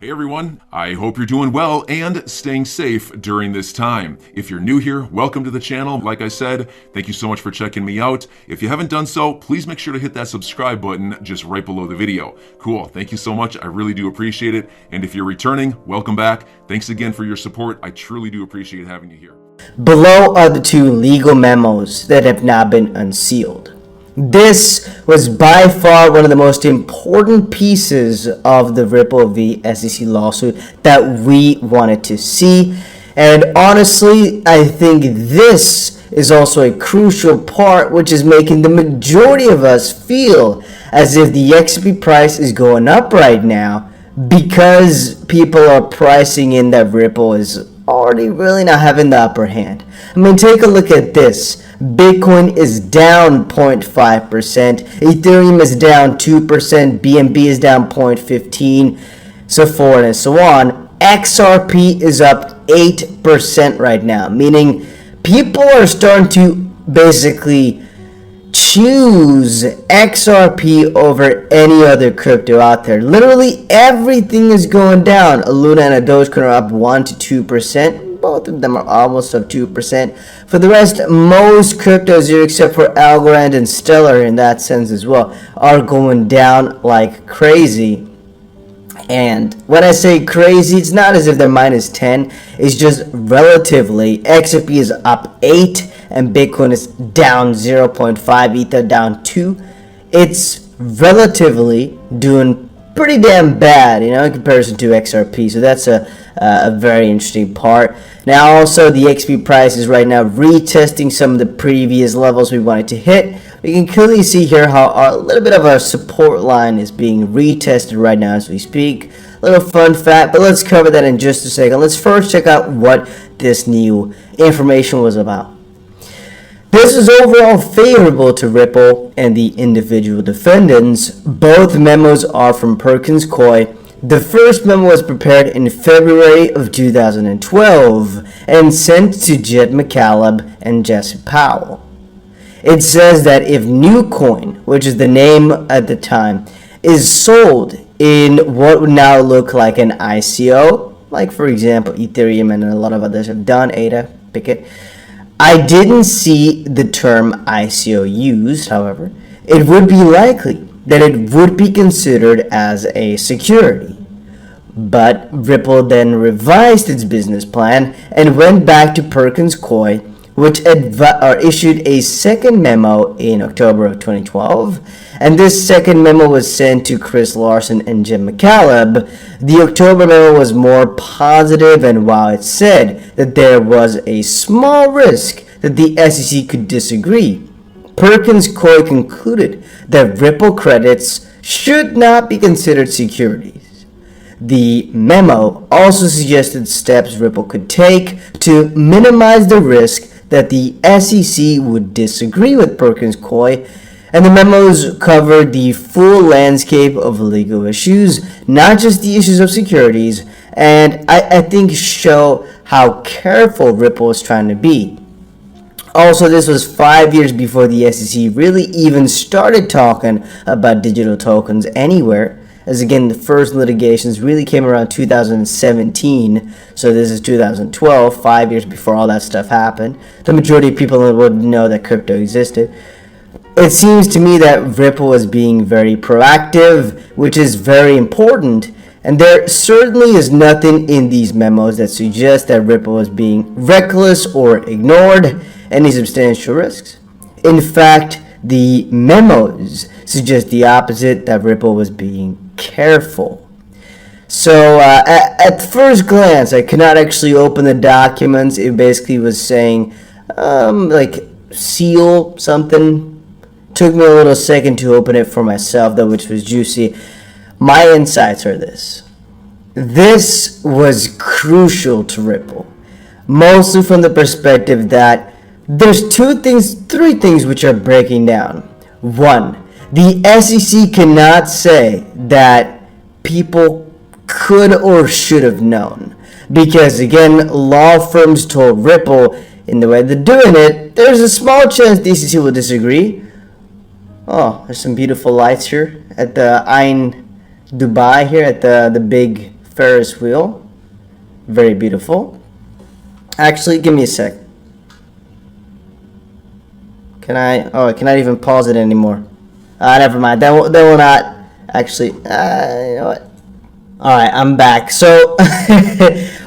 Hey everyone, I hope you're doing well and staying safe during this time. If you're new here, welcome to the channel. Like I said, thank you so much for checking me out. If you haven't done so, please make sure to hit that subscribe button just right below the video. Cool, thank you so much. I really do appreciate it. And if you're returning, welcome back. Thanks again for your support. I truly do appreciate having you here. Below are the two legal memos that have now been unsealed. This was by far one of the most important pieces of the Ripple v. SEC lawsuit that we wanted to see. And honestly, I think this is also a crucial part which is making the majority of us feel as if the XRP price is going up right now because people are pricing in that Ripple is already really not having the upper hand. I mean, take a look at this. Bitcoin is down 0.5%, Ethereum is down 2%, BNB is down 0.15%, so forth and so on. XRP is up 8% right now, meaning people are starting to basically choose XRP over any other crypto out there. Literally everything is going down. A Luna and a Dogecoin are up 1 to 2%. Both of them are almost up 2%. For the rest, most cryptos here, except for Algorand and Stellar in that sense as well, are going down like crazy. And when I say crazy, it's not as if they're minus 10. It's just relatively. XRP is up 8 and Bitcoin is down 0.5, Ether down 2. It's relatively doing pretty damn bad, in comparison to XRP. So that's a very interesting part. Now also the XP price is right now retesting some of the previous levels we wanted to hit. We can clearly see here how a little bit of our support line is being retested right now as we speak. A little fun fact, but let's cover that in just a second. Let's first check out what this new information was about. This is overall favorable to Ripple and the individual defendants. Both memos are from Perkins Coie. The first memo was prepared in February of 2012 and sent to Jed McCaleb and Jesse Powell. It says that if Newcoin, which is the name at the time, is sold in what would now look like an ICO, like for example Ethereum and a lot of others have done, ADA, pick it. I didn't see the term ICO used, however. It would be likely that it would be considered as a security. But Ripple then revised its business plan and went back to Perkins Coie, which issued a second memo in October of 2012. And this second memo was sent to Chris Larsen and Jim McCaleb. The October memo was more positive, and while it said that there was a small risk that the SEC could disagree, Perkins Coie concluded that Ripple credits should not be considered securities. The memo also suggested steps Ripple could take to minimize the risk that the SEC would disagree with Perkins Coie, and the memos covered the full landscape of legal issues, not just the issues of securities, and I think show how careful Ripple is trying to be. Also, this was 5 years before the SEC really even started talking about digital tokens anywhere, as again the first litigations really came around 2017, so this is 2012, 5 years before all that stuff happened. The majority of people would know that crypto existed. It seems to me that Ripple is being very proactive, which is very important, and there certainly is nothing in these memos that suggests that Ripple is being reckless or ignored any substantial risks. In fact, the memos suggest the opposite, that Ripple was being careful. So at first glance, I could not actually open the documents. It basically was saying like seal something. Took me a little second to open it for myself though, which was juicy. My insights are this. This was crucial to Ripple, mostly from the perspective that there's three things which are breaking down. One, the SEC cannot say that people could or should have known, because again, law firms told Ripple in the way they're doing it, there's a small chance the SEC will disagree. Oh, there's some beautiful lights here at the Ain Dubai here at the big Ferris wheel. Very beautiful. Actually, give me a sec. Can I? Oh, I cannot even pause it anymore. Never mind. That will not actually. You know what? All right, I'm back. So,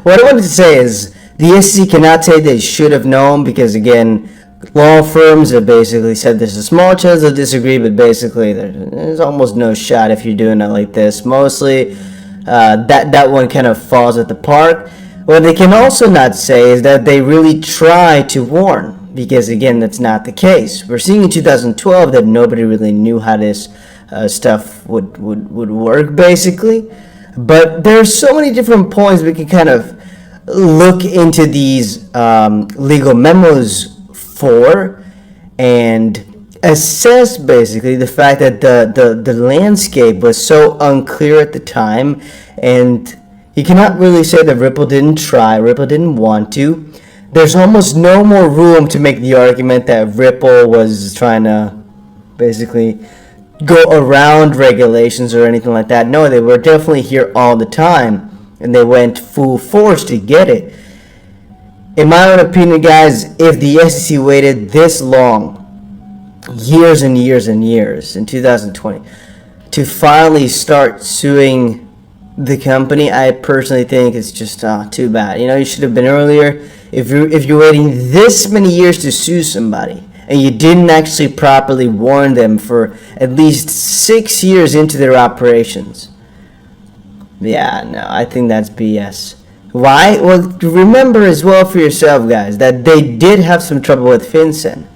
what I wanted to say is the SEC cannot say they should have known because, again, law firms have basically said there's a small chance they'll disagree, but basically there's almost no shot if you're doing it like this. Mostly, that one kind of falls at the park. What they can also not say is that they really try to warn. Because again, that's not the case. We're seeing in 2012 that nobody really knew how this stuff would work, basically. But there's so many different points we can kind of look into these legal memos for and assess basically the fact that the landscape was so unclear at the time, and you cannot really say that Ripple didn't try, Ripple didn't want to. There's almost no more room to make the argument that Ripple was trying to basically go around regulations or anything like that. No, they were definitely here all the time, and they went full force to get it. In my own opinion, guys, if the SEC waited this long, years and years and years, in 2020, to finally start suing the company, I personally think it's just too bad. You should have been earlier. If you're waiting this many years to sue somebody and you didn't actually properly warn them for at least 6 years into their operations, yeah, no, I think that's BS. Why? Well, remember as well for yourself, guys, that they did have some trouble with FinCEN.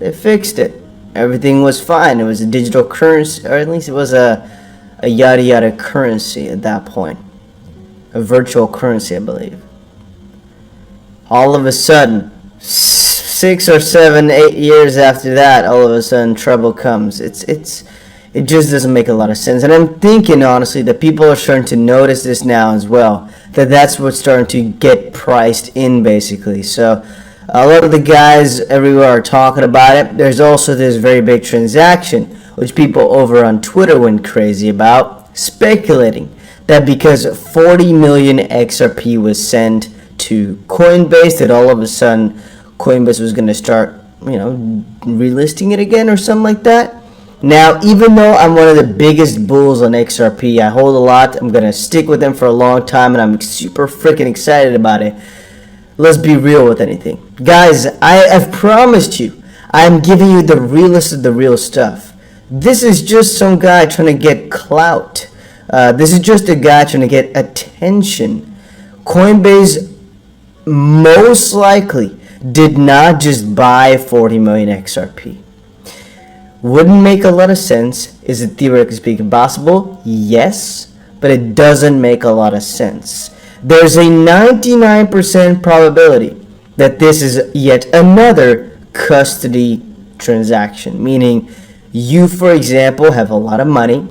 They fixed it. Everything was fine. It was a digital currency, or at least it was a yada yada currency at that point. A virtual currency, I believe. All of a sudden, 6 or 7, 8 years after that, all of a sudden trouble comes. It just doesn't make a lot of sense. And I'm thinking, honestly, that people are starting to notice this now as well. That's what's starting to get priced in, basically. So a lot of the guys everywhere are talking about it. There's also this very big transaction, which people over on Twitter went crazy about, speculating that because 40 million XRP was sent to Coinbase, that all of a sudden Coinbase was going to start, relisting it again or something like that. Now, even though I'm one of the biggest bulls on XRP, I hold a lot, I'm going to stick with them for a long time, and I'm super freaking excited about it. Let's be real with anything. Guys, I have promised you, I'm giving you the realest of the real stuff. This is just some guy trying to get clout. This is just a guy trying to get attention. Coinbase most likely did not just buy 40 million XRP. Wouldn't make a lot of sense. Is it theoretically speaking possible? Yes, but it doesn't make a lot of sense. There's a 99% probability that this is yet another custody transaction, meaning you, for example, have a lot of money.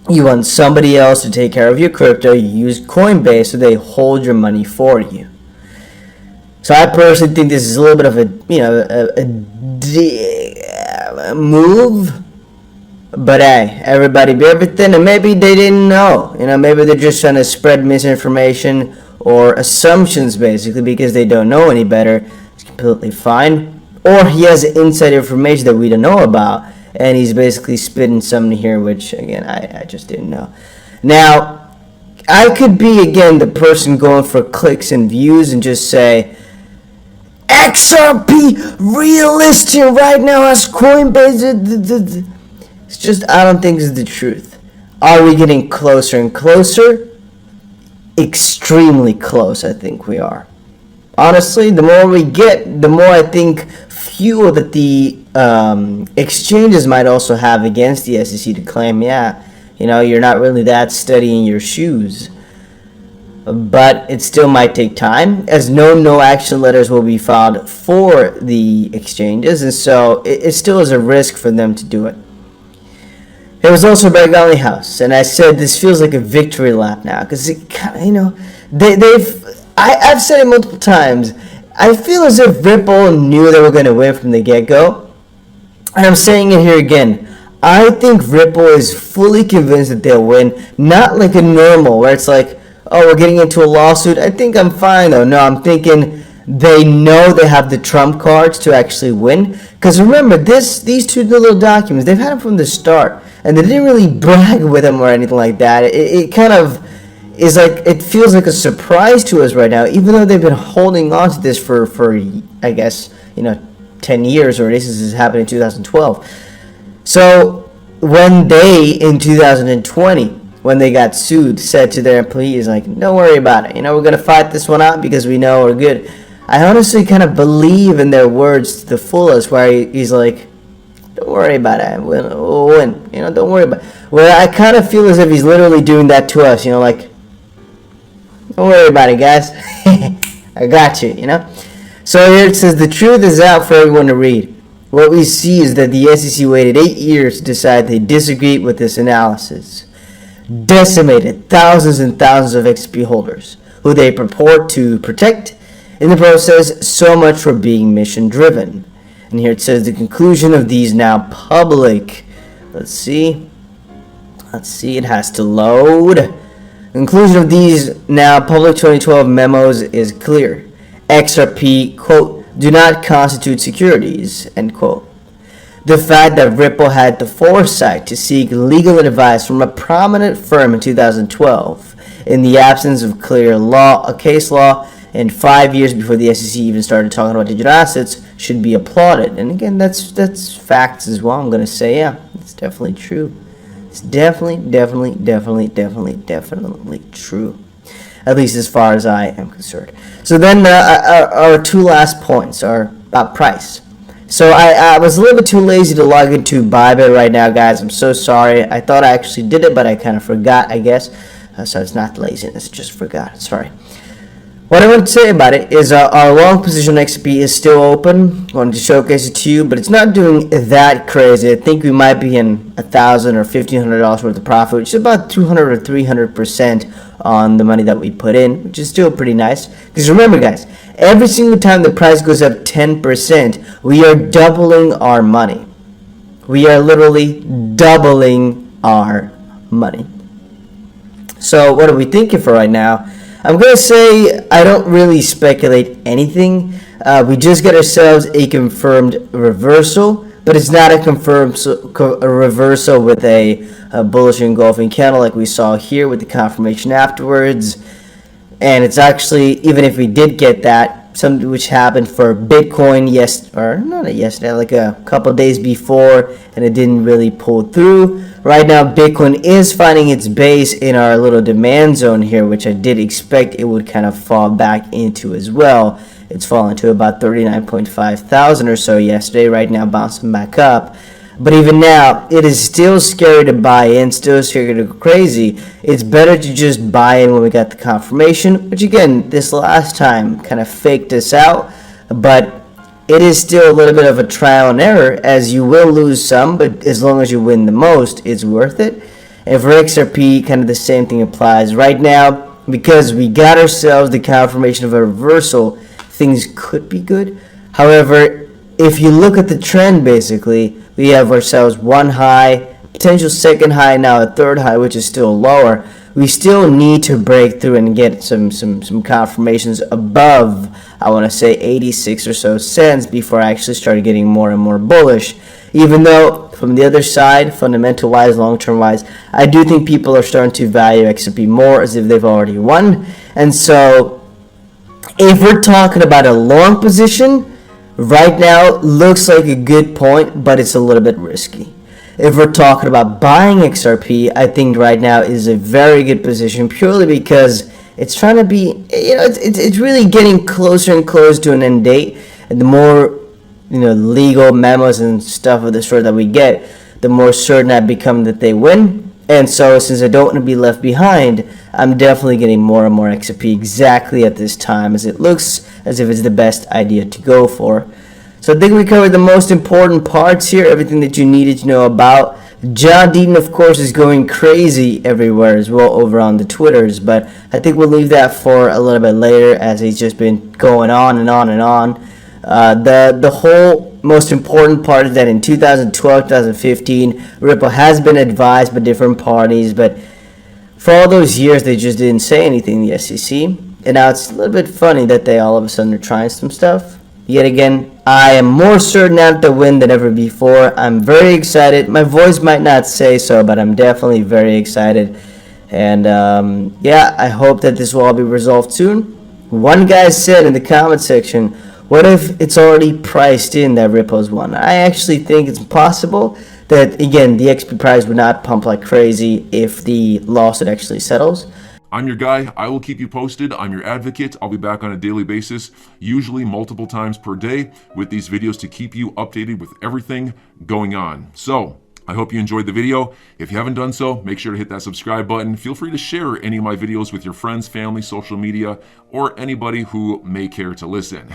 You want somebody else to take care of your crypto. You use Coinbase, so they hold your money for you. So I personally think this is a little bit of a move, but hey, everybody be everything, and maybe they didn't know. Maybe they're just trying to spread misinformation or assumptions, basically, because they don't know any better. It's completely fine. Or he has inside information that we don't know about, and he's basically spitting something here, which again I just didn't know. Now, I could be again the person going for clicks and views and just say, XRP relisting right now as Coinbase. It's just, I don't think it's the truth. Are we getting closer and closer? Extremely close, I think we are. Honestly, the more we get, the more I think fuel that the exchanges might also have against the SEC to claim, you're not really that steady in your shoes. But it still might take time, as no action letters will be filed for the exchanges, and so it still is a risk for them to do it. It was also Bergani House, and I said this feels like a victory lap now, because I've said it multiple times. I feel as if Ripple knew they were going to win from the get-go, and I'm saying it here again. I think Ripple is fully convinced that they'll win, not like a normal, where it's like, oh, we're getting into a lawsuit. I think I'm fine though. No, I'm thinking they know they have the trump cards to actually win. Because remember, these two little documents, they've had them from the start, and they didn't really brag with them or anything like that. It kind of is like, it feels like a surprise to us right now, even though they've been holding on to this for I guess, 10 years, or this has happened in 2012. So when they, in 2020, when they got sued, said to their employees, like, don't worry about it. We're going to fight this one out because we know we're good. I honestly kind of believe in their words to the fullest, where he's like, don't worry about it. We'll win. Don't worry about it. Where I kind of feel as if he's literally doing that to us, like, don't worry about it, guys. I got you, So here it says, the truth is out for everyone to read. What we see is that the SEC waited 8 years to decide they disagreed with this analysis. Decimated thousands and thousands of XP holders, who they purport to protect. In the process, so much for being mission driven. And here it says the conclusion of these now public. Let's see, it has to load. Conclusion of these now public 2012 memos is clear. XRP, quote, do not constitute securities, end quote. The fact that Ripple had the foresight to seek legal advice from a prominent firm in 2012, in the absence of clear case law, and 5 years before the SEC even started talking about digital assets, should be applauded. And again, that's facts as well. I'm going to say, yeah, it's definitely true. It's definitely true. At least as far as I am concerned. So then our two last points are about price. So I was a little bit too lazy to log into buyback right now, guys. I'm so sorry. I thought I actually did it, but I kind of forgot, I guess. So it's not laziness, just forgot. Sorry. What I want to say about it is our long position XP is still open. I wanted to showcase it to you, but it's not doing that crazy. I think we might be in $1,000 or $1,500 worth of profit, which is about 200 or 300% on the money that we put in, which is still pretty nice. Because remember, guys, every single time the price goes up 10%, we are doubling our money. We are literally doubling our money. So what are we thinking for right now? I'm going to say I don't really speculate anything. We just get ourselves a confirmed reversal, but it's not a confirmed reversal with a bullish engulfing candle like we saw here with the confirmation afterwards. And it's actually, even if we did get that, something which happened for Bitcoin like a couple days before, and it didn't really pull through. Right now, Bitcoin is finding its base in our little demand zone here, which I did expect it would kind of fall back into as well. It's fallen to about 39.5 thousand or so yesterday. Right now, bouncing back up. But even now, it is still scary to buy in, still scary to go crazy. It's better to just buy in when we got the confirmation, which again, this last time kind of faked us out. But it is still a little bit of a trial and error, as you will lose some, but as long as you win the most, it's worth it. And for XRP, kind of the same thing applies. Right now, because we got ourselves the confirmation of a reversal, things could be good. However, if you look at the trend, basically, we have ourselves one high, potential second high, now a third high, which is still lower. We still need to break through and get some confirmations above, I want to say 86 or so cents before I actually started getting more and more bullish. Even though from the other side, fundamental wise, long term wise, I do think people are starting to value XRP more as if they've already won. And so if we're talking about a long position, right now looks like a good point, but it's a little bit risky. If we're talking about buying XRP, I think right now is a very good position, purely because it's trying to be, it's really getting closer and closer to an end date. And the more, legal memos and stuff of the sort that we get, the more certain I become that they win. And so since I don't want to be left behind, I'm definitely getting more and more XRP exactly at this time, as it looks as if it's the best idea to go for. So I think we covered the most important parts here, everything that you needed to know about. John Deaton, of course, is going crazy everywhere as well over on the Twitters, but I think we'll leave that for a little bit later, as he's just been going on and on and on. The whole most important part is that in 2012, 2015, Ripple has been advised by different parties, but For all those years, they just didn't say anything, the SEC. And now it's a little bit funny that they all of a sudden are trying some stuff. Yet again, I am more certain at the win than ever before. I'm very excited. My voice might not say so, but I'm definitely very excited. And yeah, I hope that this will all be resolved soon. One guy said in the comment section, what if it's already priced in that Ripple's won? I actually think it's possible that, again, the XP price would not pump like crazy if the lawsuit actually settles. I'm your guy. I will keep you posted. I'm your advocate. I'll be back on a daily basis, usually multiple times per day, with these videos to keep you updated with everything going on. So I hope you enjoyed the video. If you haven't done so, make sure to hit that subscribe button. Feel free to share any of my videos with your friends, family, social media, or anybody who may care to listen.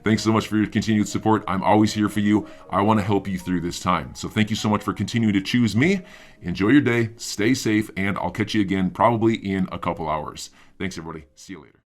Thanks so much for your continued support. I'm always here for you. I want to help you through this time. So thank you so much for continuing to choose me. Enjoy your day, stay safe, and I'll catch you again probably in a couple hours. Thanks, everybody. See you later.